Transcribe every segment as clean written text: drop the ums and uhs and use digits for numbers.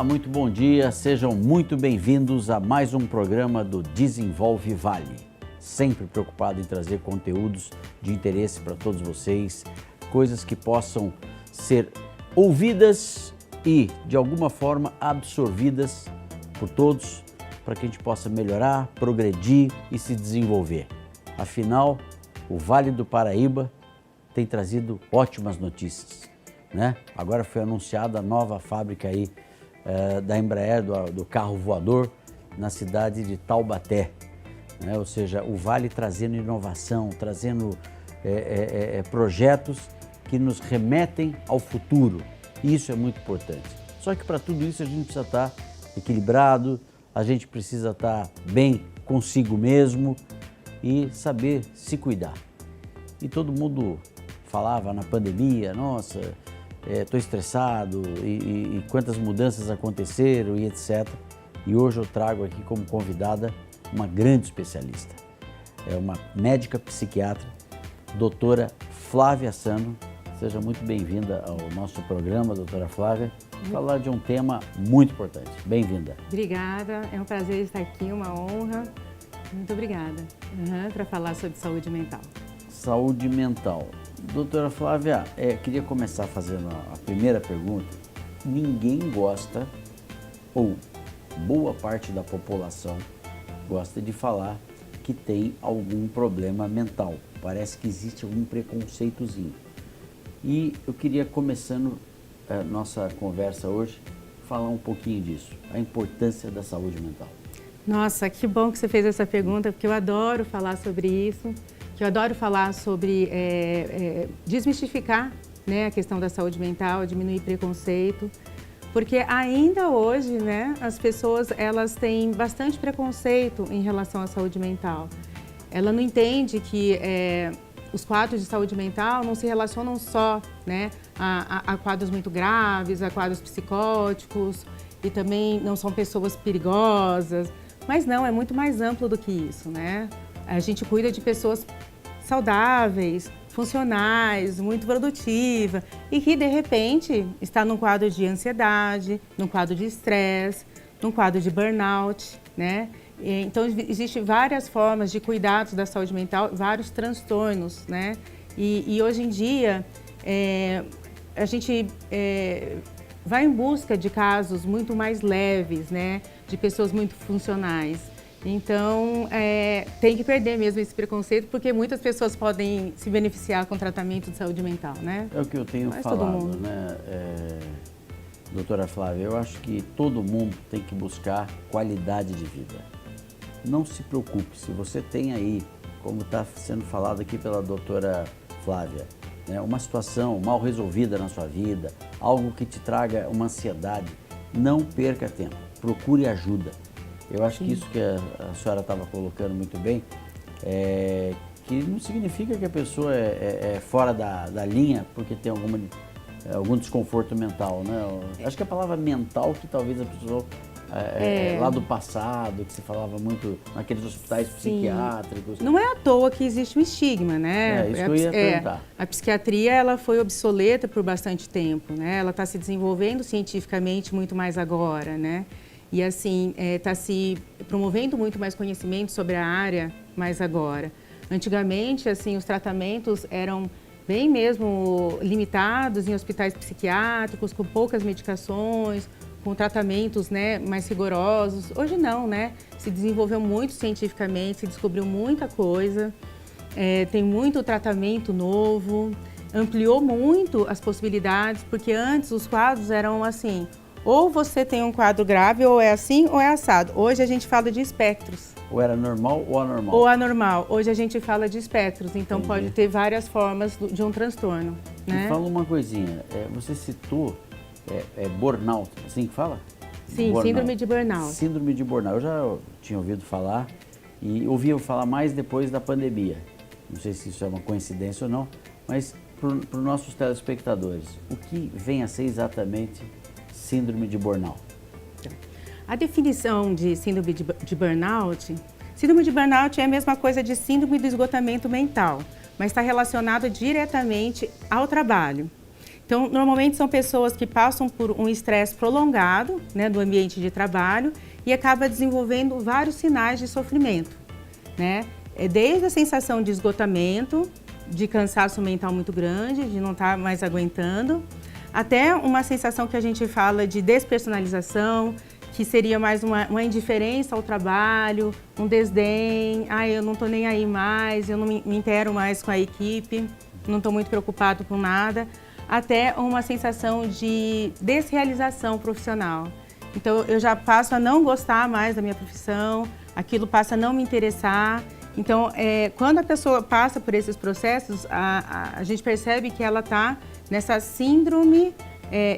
Olá, muito bom dia, sejam muito bem-vindos a mais um programa do Desenvolve Vale. Sempre preocupado em trazer conteúdos de interesse para todos vocês, coisas que possam ser ouvidas e, de alguma forma, absorvidas por todos, para que a gente possa melhorar, progredir e se desenvolver. Afinal, o Vale do Paraíba tem trazido ótimas notícias, né? Agora foi anunciada a nova fábrica aí da Embraer, do carro voador, na cidade de Taubaté, né? Ou seja, o Vale trazendo inovação, trazendo projetos que nos remetem ao futuro. E isso é muito importante. Só que para tudo isso a gente precisa estar equilibrado, a gente precisa estar bem consigo mesmo e saber se cuidar. E todo mundo falava na pandemia, nossa, estou estressado e quantas mudanças aconteceram e etc. E hoje eu trago aqui como convidada uma grande especialista. É uma médica psiquiatra, doutora Flávia Sano. Seja muito bem-vinda ao nosso programa, doutora Flávia, falar de um tema muito importante. Bem-vinda. Obrigada, é um prazer estar aqui, uma honra. Muito obrigada para falar sobre saúde mental. Saúde mental. Doutora Flávia, queria começar fazendo a primeira pergunta. Ninguém gosta, ou boa parte da população gosta de falar que tem algum problema mental. Parece que existe algum preconceitozinho. E eu queria, começando a nossa conversa hoje, falar um pouquinho disso, a importância da saúde mental. Nossa, que bom que você fez essa pergunta, porque eu adoro falar sobre isso. Eu adoro falar sobre desmistificar, né, a questão da saúde mental, diminuir preconceito, porque ainda hoje, né, as pessoas elas têm bastante preconceito em relação à saúde mental. Ela não entende que os quadros de saúde mental não se relacionam só, né, a quadros muito graves, a quadros psicóticos, e também não são pessoas perigosas, mas não, é muito mais amplo do que isso, né? A gente cuida de pessoas saudáveis, funcionais, muito produtiva e que, de repente, está num quadro de ansiedade, num quadro de estresse, num quadro de burnout, né? Então, existem várias formas de cuidados da saúde mental, vários transtornos, né? E hoje em dia, a gente vai em busca de casos muito mais leves, né? De pessoas muito funcionais. Então, tem que perder mesmo esse preconceito, porque muitas pessoas podem se beneficiar com tratamento de saúde mental, né? É o que eu tenho falado, né? Doutora Flávia, eu acho que todo mundo tem que buscar qualidade de vida. Não se preocupe, se você tem aí, como está sendo falado aqui pela doutora Flávia, né, uma situação mal resolvida na sua vida, algo que te traga uma ansiedade, não perca tempo, procure ajuda. Eu acho que isso que a senhora estava colocando muito bem, que não significa que a pessoa é fora da linha porque tem algum desconforto mental, né? Acho que a palavra mental que talvez a pessoa lá do passado, que se falava muito naqueles hospitais psiquiátricos. Não é à toa que existe um estigma, né? Isso que eu ia perguntar. A psiquiatria ela foi obsoleta por bastante tempo, né? Ela está se desenvolvendo cientificamente muito mais agora, né? E assim, está se promovendo muito mais conhecimento sobre a área mais agora. Antigamente, assim, os tratamentos eram bem mesmo limitados em hospitais psiquiátricos, com poucas medicações, com tratamentos, né, mais rigorosos. Hoje não, né? Se desenvolveu muito cientificamente, se descobriu muita coisa, tem muito tratamento novo, ampliou muito as possibilidades, porque antes os quadros eram assim, ou você tem um quadro grave, ou é assim, ou é assado. Hoje a gente fala de espectros. Ou era normal ou anormal? Ou anormal. Hoje a gente fala de espectros, então pode ter várias formas de um transtorno, né? Me fala uma coisinha, você citou burnout, assim que fala? Sim, burnout. Síndrome de burnout. Síndrome de burnout, eu já tinha ouvido falar e ouvi falar mais depois da pandemia. Não sei se isso é uma coincidência ou não, mas para os nossos telespectadores, o que vem a ser exatamente síndrome de burnout? A definição de síndrome de burnout é a mesma coisa de síndrome do esgotamento mental, mas está relacionado diretamente ao trabalho. Então, normalmente são pessoas que passam por um estresse prolongado, né, do ambiente de trabalho e acaba desenvolvendo vários sinais de sofrimento, né? Desde a sensação de esgotamento, de cansaço mental muito grande, de não estar mais aguentando, até uma sensação que a gente fala de despersonalização, que seria mais uma indiferença ao trabalho, um desdém, eu não estou nem aí mais, eu não me intero mais com a equipe, não estou muito preocupado com nada, até uma sensação de desrealização profissional. Então, eu já passo a não gostar mais da minha profissão, aquilo passa a não me interessar. Então, quando a pessoa passa por esses processos, a gente percebe que ela está nessa síndrome,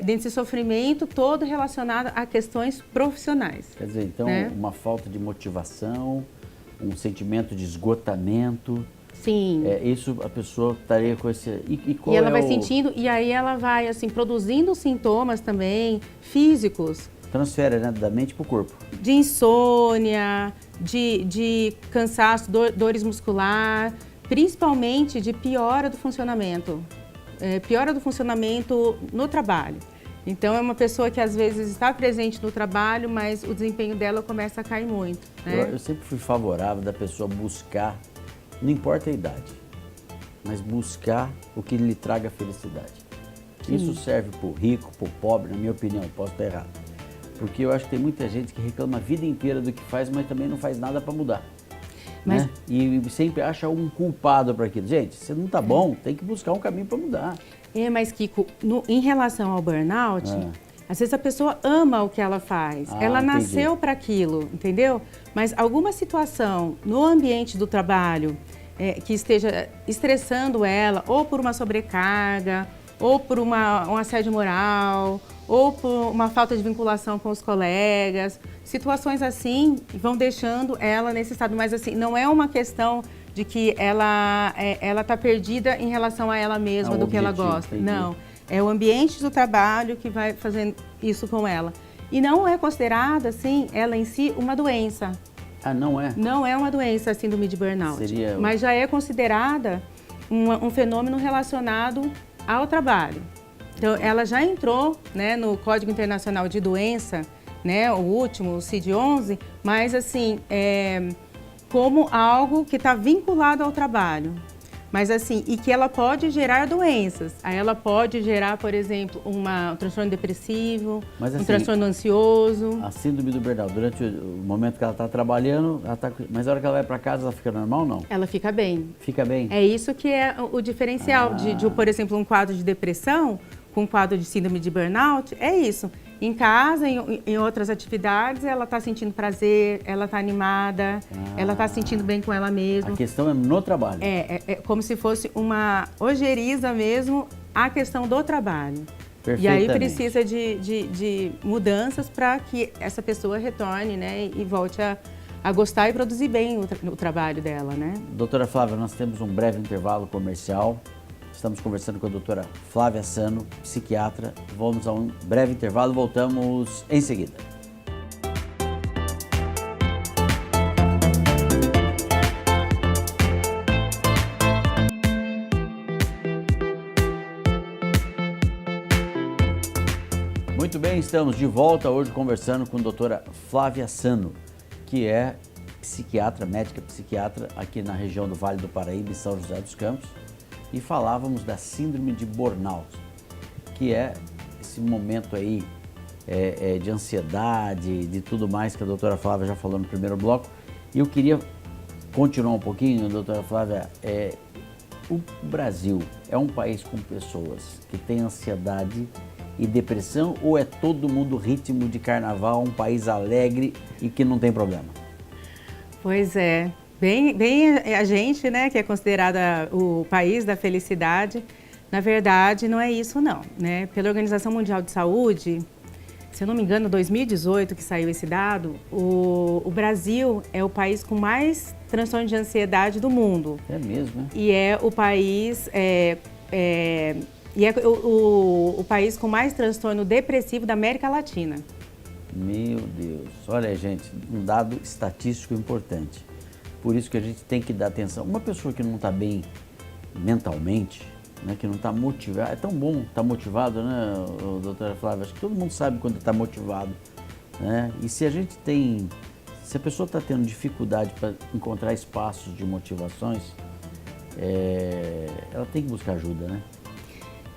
desse sofrimento todo relacionado a questões profissionais. Quer dizer, então, né? Uma falta de motivação, um sentimento de esgotamento. Sim. Isso a pessoa estaria com esse... E ela vai sentindo, e aí ela vai assim, produzindo sintomas também físicos. Transfere, né, da mente para o corpo. De insônia, de cansaço, dores muscular, principalmente de piora do funcionamento. Piora do funcionamento no trabalho. Então, é uma pessoa que às vezes está presente no trabalho, mas o desempenho dela começa a cair muito. Né? Eu sempre fui favorável da pessoa buscar, não importa a idade, mas buscar o que lhe traga felicidade. Sim. Isso serve para o rico, para o pobre, na minha opinião, posso estar errado. Porque eu acho que tem muita gente que reclama a vida inteira do que faz, mas também não faz nada para mudar. Mas... né? E sempre acha um culpado para aquilo. Gente, se não está bom, tem que buscar um caminho para mudar. Mas Kiko, em relação ao burnout, às vezes a pessoa ama o que ela faz. Ela nasceu para aquilo, entendeu? Mas alguma situação no ambiente do trabalho que esteja estressando ela, ou por uma sobrecarga, ou por um assédio moral, ou por uma falta de vinculação com os colegas, situações assim vão deixando ela nesse estado. Mas assim, não é uma questão de que ela está perdida em relação a ela mesma, do que ela gosta. Entendi. Não, é o ambiente do trabalho que vai fazendo isso com ela. E não é considerada, assim, ela em si, uma doença. Não é? Não é uma doença, a síndrome de burnout. Mas já é considerada um fenômeno relacionado ao trabalho. Então, ela já entrou, né, no Código Internacional de Doença, né, o último, o CID-11, mas assim, como algo que está vinculado ao trabalho. Mas assim, e que ela pode gerar doenças. Aí ela pode gerar, por exemplo, um transtorno depressivo, mas, assim, um transtorno ansioso. A síndrome do burnout, durante o momento que ela está trabalhando, mas na hora que ela vai para casa, ela fica normal ou não? Ela fica bem. Fica bem? É isso que é o diferencial de, por exemplo, um quadro de depressão com um quadro de síndrome de burnout, é isso. Em casa, em outras atividades, ela está sentindo prazer, ela está animada, ela está se sentindo bem com ela mesma. A questão é no trabalho. É como se fosse uma ojeriza mesmo a questão do trabalho. E aí precisa de mudanças para que essa pessoa retorne, né, e volte a gostar e produzir bem o trabalho dela, né? Doutora Flávia, nós temos um breve intervalo comercial. Estamos conversando com a doutora Flávia Sano, psiquiatra. Vamos a um breve intervalo, voltamos em seguida. Muito bem, estamos de volta hoje conversando com a doutora Flávia Sano, que é psiquiatra, médica psiquiatra aqui na região do Vale do Paraíba e São José dos Campos. E falávamos da síndrome de burnout, que é esse momento aí de ansiedade, de tudo mais que a doutora Flávia já falou no primeiro bloco. E eu queria continuar um pouquinho, doutora Flávia. O Brasil é um país com pessoas que têm ansiedade e depressão, ou é todo mundo ritmo de carnaval, um país alegre e que não tem problema? Pois é. Bem a gente, né, que é considerada o país da felicidade, na verdade não é isso não, né? Pela Organização Mundial de Saúde, se eu não me engano, 2018 que saiu esse dado, o Brasil é o país com mais transtorno de ansiedade do mundo. É mesmo, né? E é o país o país com mais transtorno depressivo da América Latina. Meu Deus, olha gente, um dado estatístico importante. Por isso que a gente tem que dar atenção. Uma pessoa que não está bem mentalmente, né, que não está motivado. É tão bom estar motivado, né, doutora Flávia? Acho que todo mundo sabe quando está motivado, né? E se a pessoa está tendo dificuldade para encontrar espaços de motivações, ela tem que buscar ajuda, né?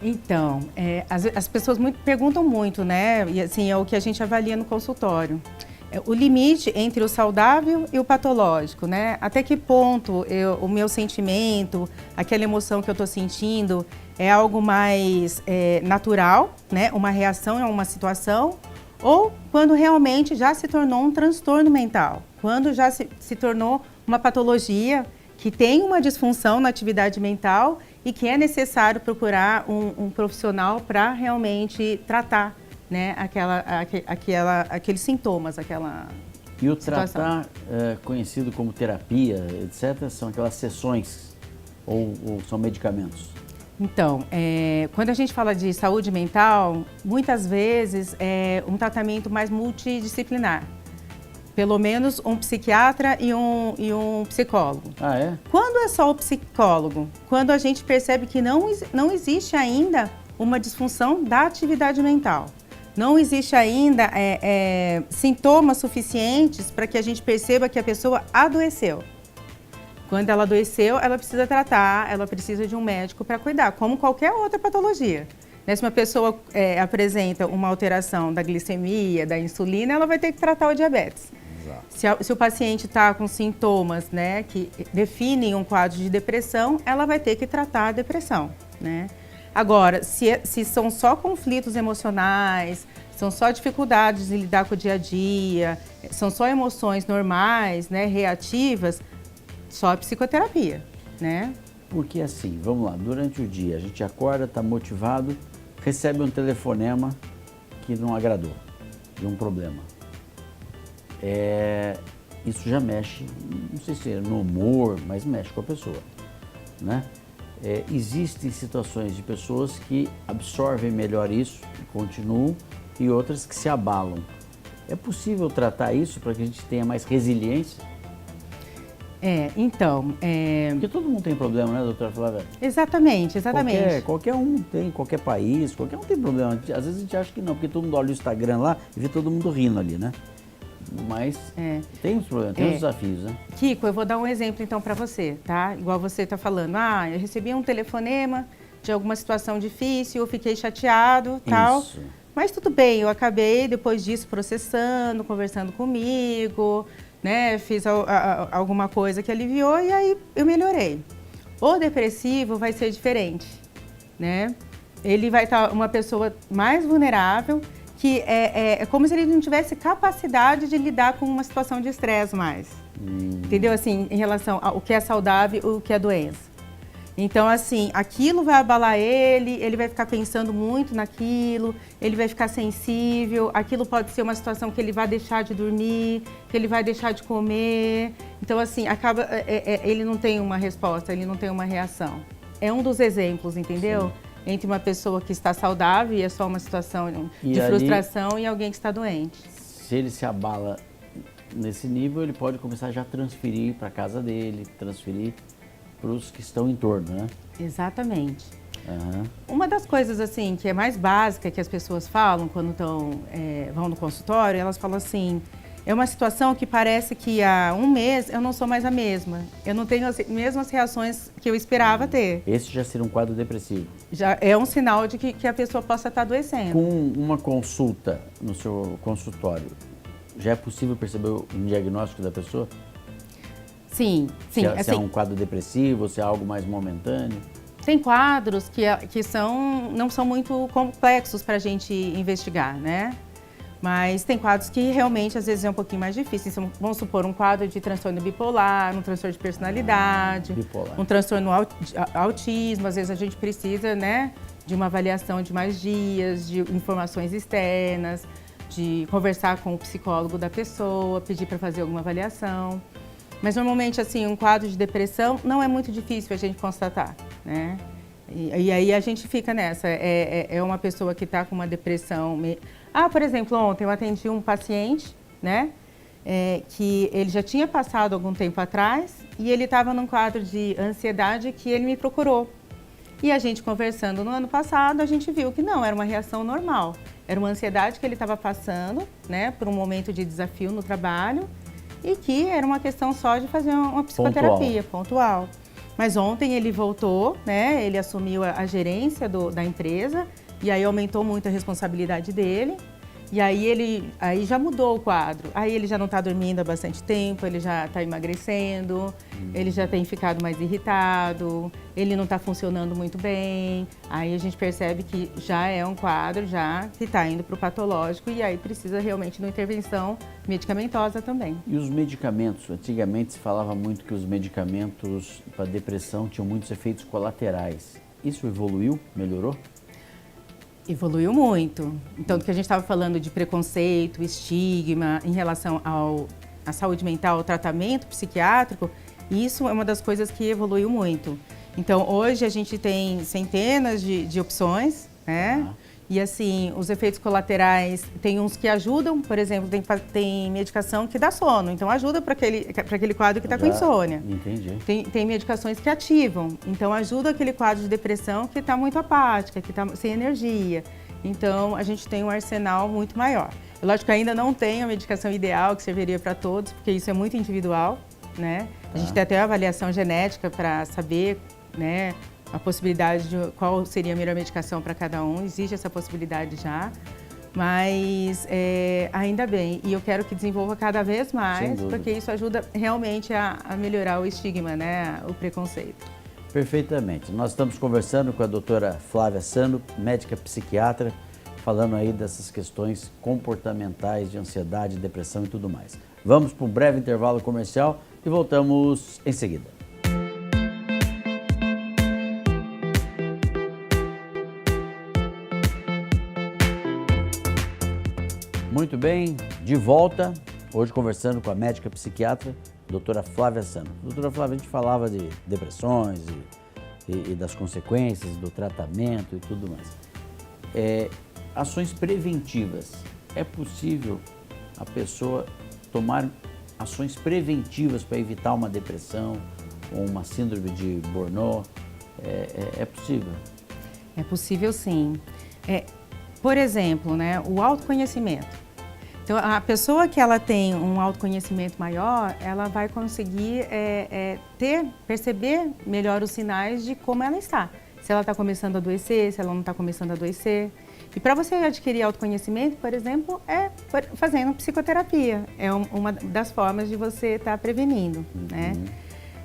Então, as pessoas perguntam muito, né? E assim, é o que a gente avalia no consultório. O limite entre o saudável e o patológico, né? Até que ponto o meu sentimento, aquela emoção que eu estou sentindo é algo mais natural, né? Uma reação a uma situação, ou quando realmente já se tornou um transtorno mental, quando já se tornou uma patologia que tem uma disfunção na atividade mental e que é necessário procurar um profissional para realmente tratar, né, aqueles sintomas, aquela E o situação. tratar, conhecido como terapia, etc., são aquelas sessões ou são medicamentos? Então, quando a gente fala de saúde mental, muitas vezes é um tratamento mais multidisciplinar. Pelo menos um psiquiatra e um psicólogo. Ah, é? Quando é só o psicólogo? Quando a gente percebe que não existe ainda uma disfunção da atividade mental. Não existe ainda sintomas suficientes para que a gente perceba que a pessoa adoeceu. Quando ela adoeceu, ela precisa tratar, ela precisa de um médico para cuidar, como qualquer outra patologia. Se uma pessoa apresenta uma alteração da glicemia, da insulina, ela vai ter que tratar o diabetes. Se o paciente está com sintomas, né, que definem um quadro de depressão, ela vai ter que tratar a depressão, né? Agora, se são só conflitos emocionais, são só dificuldades de lidar com o dia a dia, são só emoções normais, né, reativas, só a psicoterapia, né? Porque assim, vamos lá, durante o dia a gente acorda, está motivado, recebe um telefonema que não agradou, de um problema. Isso já mexe, não sei se é no humor, mas mexe com a pessoa, né? Existem situações de pessoas que absorvem melhor isso e continuam, e outras que se abalam. É possível tratar isso para que a gente tenha mais resiliência? Porque todo mundo tem problema, né, doutora Flávia? Exatamente. Qualquer um tem, qualquer país, qualquer um tem problema. Às vezes a gente acha que não, porque todo mundo olha o Instagram lá e vê todo mundo rindo ali, né? Mas tem os problemas, tem os desafios, né? Kiko, eu vou dar um exemplo então para você, tá? Igual você está falando, eu recebi um telefonema de alguma situação difícil, eu fiquei chateado, tal. Isso. Mas tudo bem, eu acabei depois disso processando, conversando comigo, né? Fiz alguma coisa que aliviou e aí eu melhorei. O depressivo vai ser diferente, né? Ele vai estar uma pessoa mais vulnerável, que é como se ele não tivesse capacidade de lidar com uma situação de estresse mais. Entendeu? Assim, em relação ao que é saudável e o que é doença. Então, assim, aquilo vai abalar ele vai ficar pensando muito naquilo, ele vai ficar sensível, aquilo pode ser uma situação que ele vai deixar de dormir, que ele vai deixar de comer. Então, assim, ele não tem uma resposta, ele não tem uma reação. É um dos exemplos, entendeu? Sim. Entre uma pessoa que está saudável e é só uma situação de frustração e alguém que está doente. Se ele se abala nesse nível, ele pode começar já a transferir para a casa dele, transferir para os que estão em torno, né? Exatamente. Uhum. Uma das coisas assim que é mais básica que as pessoas falam quando vão no consultório, elas falam assim, é uma situação que parece que há um mês eu não sou mais a mesma. Eu não tenho as mesmas reações que eu esperava ter. Esse já seria um quadro depressivo. Já é um sinal de que a pessoa possa estar adoecendo. Com uma consulta no seu consultório, já é possível perceber um diagnóstico da pessoa? Sim. Se é um quadro depressivo, se é algo mais momentâneo? Tem quadros que não são muito complexos para a gente investigar, né? Mas tem quadros que realmente às vezes é um pouquinho mais difícil. Então, vamos supor um quadro de transtorno bipolar, um transtorno de personalidade, um transtorno autismo. Às vezes a gente precisa, né, de uma avaliação de mais dias, de informações externas, de conversar com o psicólogo da pessoa, pedir para fazer alguma avaliação. Mas normalmente, assim, um quadro de depressão não é muito difícil a gente constatar, né? E aí a gente fica nessa, é uma pessoa que está com uma depressão... por exemplo, ontem eu atendi um paciente, né, que ele já tinha passado algum tempo atrás e ele estava num quadro de ansiedade que ele me procurou. E a gente conversando no ano passado, a gente viu que não, era uma reação normal. Era uma ansiedade que ele estava passando, né, por um momento de desafio no trabalho e que era uma questão só de fazer uma psicoterapia pontual. Mas ontem ele voltou, né, ele assumiu a gerência da empresa e aí aumentou muito a responsabilidade dele. E aí já mudou o quadro. Aí ele já não está dormindo há bastante tempo, ele já está emagrecendo, ele já tem ficado mais irritado, ele não está funcionando muito bem. Aí a gente percebe que já é um quadro já que está indo para o patológico e aí precisa realmente de uma intervenção medicamentosa também. E os medicamentos? Antigamente se falava muito que os medicamentos para depressão tinham muitos efeitos colaterais. Isso evoluiu? Melhorou? Evoluiu muito. Então, do que a gente estava falando de preconceito, estigma em relação à saúde mental, ao tratamento psiquiátrico, isso é uma das coisas que evoluiu muito. Então, hoje a gente tem centenas de opções, né? E assim, os efeitos colaterais, tem uns que ajudam, por exemplo, tem medicação que dá sono, então ajuda para aquele quadro que está com insônia. Entendi. Tem medicações que ativam, então ajuda aquele quadro de depressão que está muito apática, que está sem energia. Então a gente tem um arsenal muito maior. Lógico que ainda não tem a medicação ideal que serviria para todos, porque isso é muito individual, né? A gente tem até a avaliação genética para saber, né, a possibilidade de qual seria a melhor medicação para cada um, existe essa possibilidade já, mas ainda bem, e eu quero que desenvolva cada vez mais, porque isso ajuda realmente a melhorar o estigma, né, o preconceito. Perfeitamente. Nós estamos conversando com a doutora Flávia Sano, médica psiquiatra, falando aí dessas questões comportamentais de ansiedade, depressão e tudo mais. Vamos para um breve intervalo comercial e voltamos em seguida. Muito bem, de volta, hoje conversando com a médica psiquiatra, doutora Flávia Sano. Doutora Flávia, a gente falava de depressões e das consequências do tratamento e tudo mais. Ações preventivas, é possível a pessoa tomar ações preventivas para evitar uma depressão ou uma síndrome de Burnout? É possível? É possível sim. Por exemplo, né, o autoconhecimento. Então, a pessoa que ela tem um autoconhecimento maior, ela vai conseguir perceber melhor os sinais de como ela está. Se ela está começando a adoecer, se ela não está começando a adoecer. E para você adquirir autoconhecimento, por exemplo, é fazendo psicoterapia. É uma das formas de você estar prevenindo, né?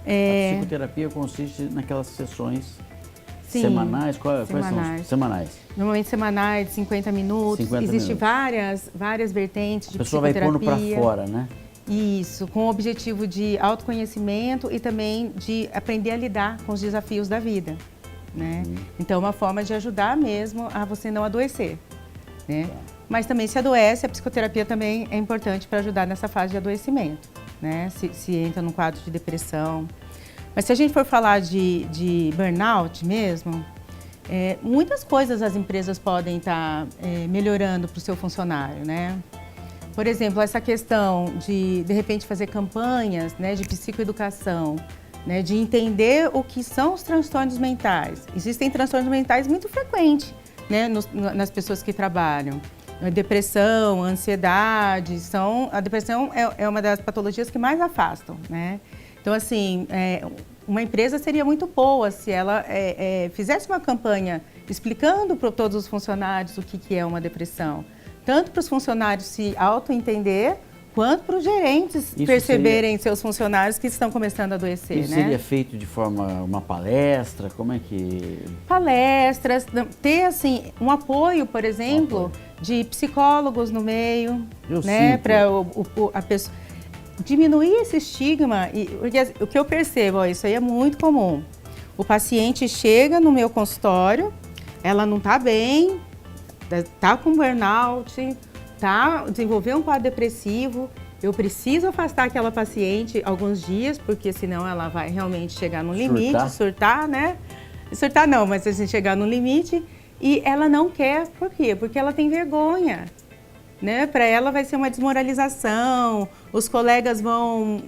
A psicoterapia consiste naquelas sessões semanais? Quais são? Semanais. Normalmente semanais, de 50 minutos. Existem várias vertentes de psicoterapia. A pessoa vai pondo para fora, né? Isso, com o objetivo de autoconhecimento e também de aprender a lidar com os desafios da vida, né? Então, é uma forma de ajudar mesmo a você não adoecer, né? Mas também se adoece, a psicoterapia também é importante para ajudar nessa fase de adoecimento, né? Se entra num quadro de depressão. Mas se a gente for falar de burnout mesmo, muitas coisas as empresas podem estar melhorando para o seu funcionário, né? Por exemplo, essa questão de repente, fazer campanhas, né, de psicoeducação, né, de entender o que são os transtornos mentais. Existem transtornos mentais muito frequentes, né, nas pessoas que trabalham. Depressão, ansiedade, a depressão é uma das patologias que mais afastam, né? Então, assim, uma empresa seria muito boa se ela fizesse uma campanha explicando para todos os funcionários o que é uma depressão. Tanto para os funcionários se auto-entender, quanto para os gerentes perceberem seus funcionários que estão começando a adoecer, Isso seria feito de uma palestra? Como é que... Palestras, ter, assim, um apoio, por exemplo, de psicólogos no meio, né, para a pessoa... Diminuir esse estigma, porque o que eu percebo, isso aí é muito comum. O paciente chega no meu consultório, ela não está bem, está com burnout, desenvolveu um quadro depressivo, eu preciso afastar aquela paciente alguns dias, porque senão ela vai realmente chegar no limite, surtar, né? Surtar não, mas assim, chegar no limite, e ela não quer, por quê? Porque ela tem vergonha. Né? Para ela vai ser uma desmoralização, os colegas vão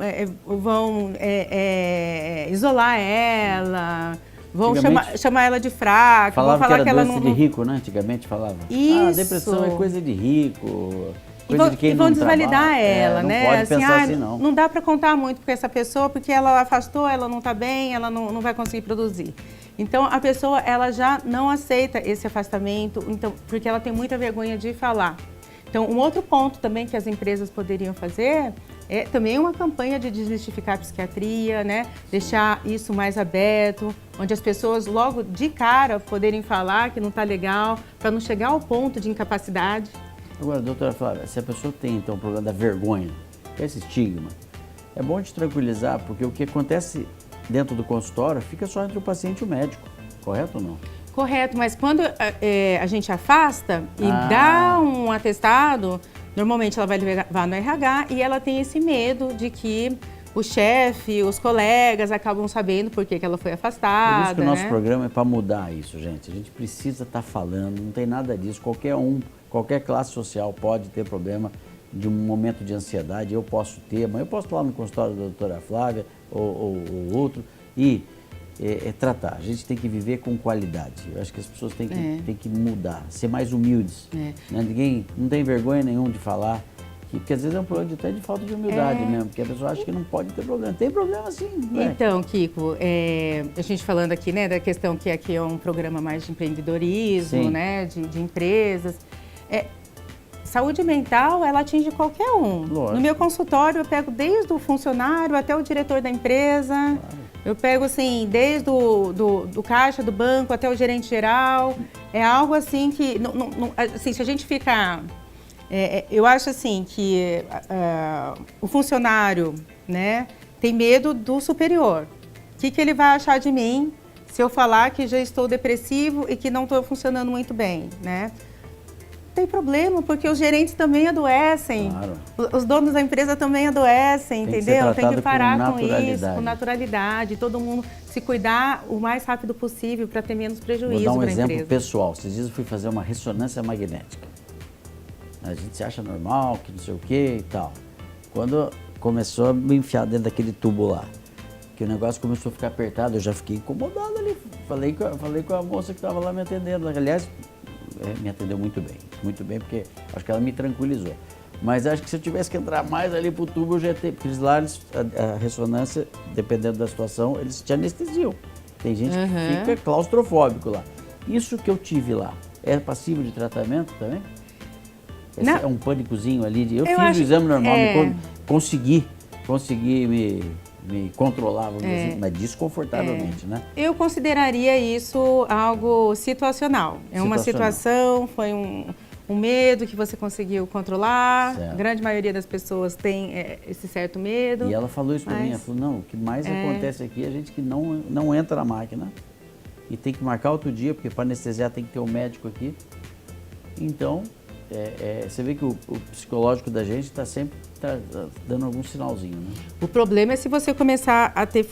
isolar ela, Vão chamar ela de fraca, vão falar que que era ela doença não... de rico, né? Antigamente falava. Isso. Ah, depressão é coisa de rico, coisa de quem e vão não desvalidar trabalha. ela, não né? pode pensar assim, não. Não dá para contar muito com essa pessoa, porque ela afastou, ela não está bem, ela não vai conseguir produzir. Então, a pessoa, ela já não aceita esse afastamento, então, porque ela tem muita vergonha de falar. Então, um outro ponto também que as empresas poderiam fazer é também uma campanha de desmistificar a psiquiatria, né? Deixar isso mais aberto, onde as pessoas logo de cara poderem falar que não está legal, para não chegar ao ponto de incapacidade. Agora, doutora Flávia, se a pessoa tem então o problema da vergonha, esse estigma, é bom te tranquilizar, porque o que acontece dentro do consultório fica só entre o paciente e o médico, correto ou não? Correto, mas quando a gente afasta e dá um atestado, normalmente ela vai levar no RH e ela tem esse medo de que o chefe, os colegas acabam sabendo por que ela foi afastada. Por isso que o nosso programa é para mudar isso, gente. A gente precisa estar falando, não tem nada disso. Qualquer classe social pode ter problema de um momento de ansiedade. Eu posso ter, mas eu posso estar lá no consultório da doutora Flávia ou outro e tratar. A gente tem que viver com qualidade. Eu acho que as pessoas têm que mudar, ser mais humildes. Né? Ninguém não tem vergonha nenhuma de falar, porque às vezes é um problema até de falta de humildade mesmo, porque a pessoa acha que não pode ter problema. Tem problema sim. Então, Kiko, a gente falando aqui, né, da questão que aqui é um programa mais de empreendedorismo, né, de empresas. Saúde mental, ela atinge qualquer um. Lógico. No meu consultório, eu pego desde o funcionário até o diretor da empresa. Claro. Eu pego, assim, desde do caixa do banco até o gerente geral. É algo, assim, que... assim, se a gente ficar... eu acho, assim, que o funcionário, né, tem medo do superior. O que ele vai achar de mim se eu falar que já estou depressivo e que não estou funcionando muito bem, né? Tem problema, porque os gerentes também adoecem, claro. Os donos da empresa também adoecem, entendeu? Tem que parar com isso, com naturalidade, todo mundo se cuidar o mais rápido possível para ter menos prejuízo para a empresa. Vou dar um exemplo pessoal. Esses dias eu fui fazer uma ressonância magnética. A gente se acha normal, que não sei o que e tal. Quando começou a me enfiar dentro daquele tubo lá, que o negócio começou a ficar apertado, eu já fiquei incomodado ali. Falei com a moça que estava lá me atendendo. Aliás, me atendeu muito bem, porque acho que ela me tranquilizou. Mas acho que se eu tivesse que entrar mais ali pro tubo, eu já ia ter, porque lá a ressonância, dependendo da situação, eles te anestesiam. Tem gente que fica claustrofóbico lá. Isso que eu tive lá, é passível de tratamento também? É um pânicozinho ali, eu fiz o exame normal, consegui me controlar, vamos dizer assim, mas desconfortavelmente, né? Eu consideraria isso algo situacional. Uma situação, foi um medo que você conseguiu controlar. Certo. A grande maioria das pessoas tem esse certo medo. E ela falou isso para mim, ela falou, não, o que mais acontece aqui é a gente que não entra na máquina e tem que marcar outro dia, porque para anestesiar tem que ter um médico aqui. Então, você vê que o psicológico da gente está sempre dando algum sinalzinho, né? O problema é se você começar a ter,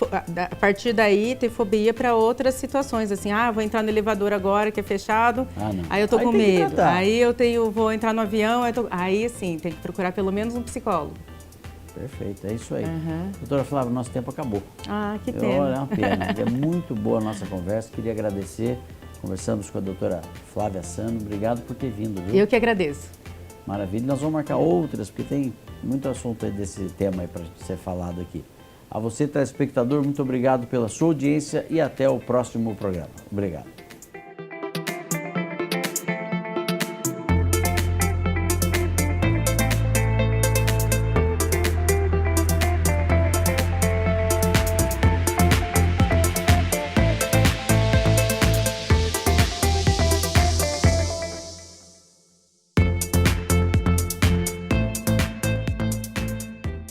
a partir daí, ter fobia para outras situações, assim, vou entrar no elevador agora que é fechado, aí eu tô com medo, aí vou entrar no avião, aí sim, tem que procurar pelo menos um psicólogo. Perfeito, é isso aí. Doutora Flávia, nosso tempo acabou. Que pena. É uma pena, é muito boa a nossa conversa, queria agradecer. Conversamos com a doutora Flávia Sano, obrigado por ter vindo, viu? Eu que agradeço. Maravilha, nós vamos marcar outras, porque tem muito assunto aí desse tema aí para ser falado aqui. A você, telespectador, muito obrigado pela sua audiência e até o próximo programa. Obrigado.